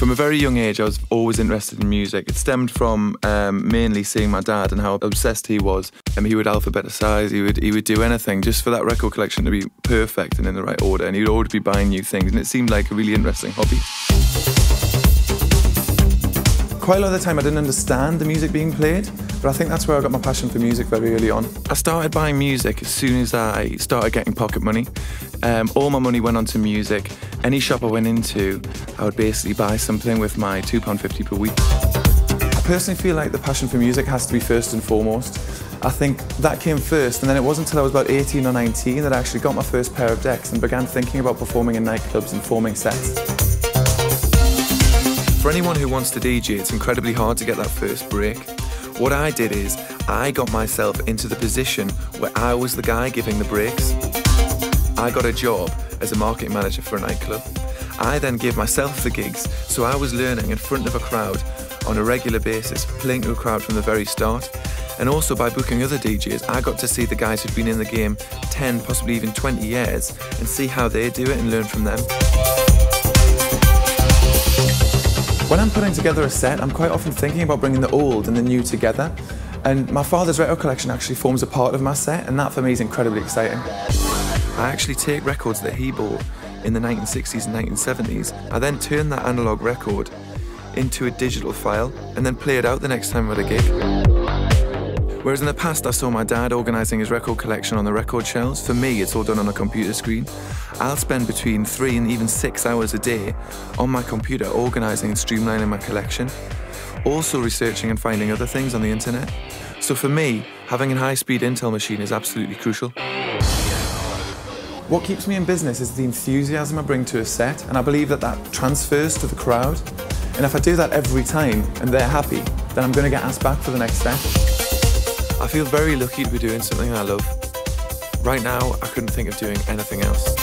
From a very young age, I was always interested in music. It stemmed from mainly seeing my dad and how obsessed he was. He would alphabeticize, he would do anything just for that record collection to be perfect and in the right order, and he would always be buying new things, and it seemed like a really interesting hobby. Quite a lot of the time I didn't understand the music being played, but I think that's where I got my passion for music very early on. I started buying music as soon as I started getting pocket money. All my money went onto music. Any shop I went into, I would basically buy something with my £2.50 per week. I personally feel like the passion for music has to be first and foremost. I think that came first, and then it wasn't until I was about 18 or 19 that I actually got my first pair of decks and began thinking about performing in nightclubs and forming sets. For anyone who wants to DJ, it's incredibly hard to get that first break. What I did is, I got myself into the position where I was the guy giving the breaks. I got a job as a marketing manager for a nightclub. I then gave myself the gigs, so I was learning in front of a crowd on a regular basis, playing to a crowd from the very start. And also by booking other DJs, I got to see the guys who'd been in the game 10, possibly even 20 years, and see how they do it and learn from them. When I'm putting together a set, I'm quite often thinking about bringing the old and the new together. And my father's record collection actually forms a part of my set, and that for me is incredibly exciting. I actually take records that he bought in the 1960s and 1970s. I then turn that analogue record into a digital file and then play it out the next time I'm at a gig. Whereas in the past I saw my dad organising his record collection on the record shelves. For me, it's all done on a computer screen. I'll spend between 3 and even 6 hours a day on my computer organising and streamlining my collection. Also researching and finding other things on the internet. So for me, having a high-speed Intel machine is absolutely crucial. What keeps me in business is the enthusiasm I bring to a set, and I believe that that transfers to the crowd. And if I do that every time and they're happy, then I'm going to get asked back for the next set. I feel very lucky to be doing something I love. Right now, I couldn't think of doing anything else.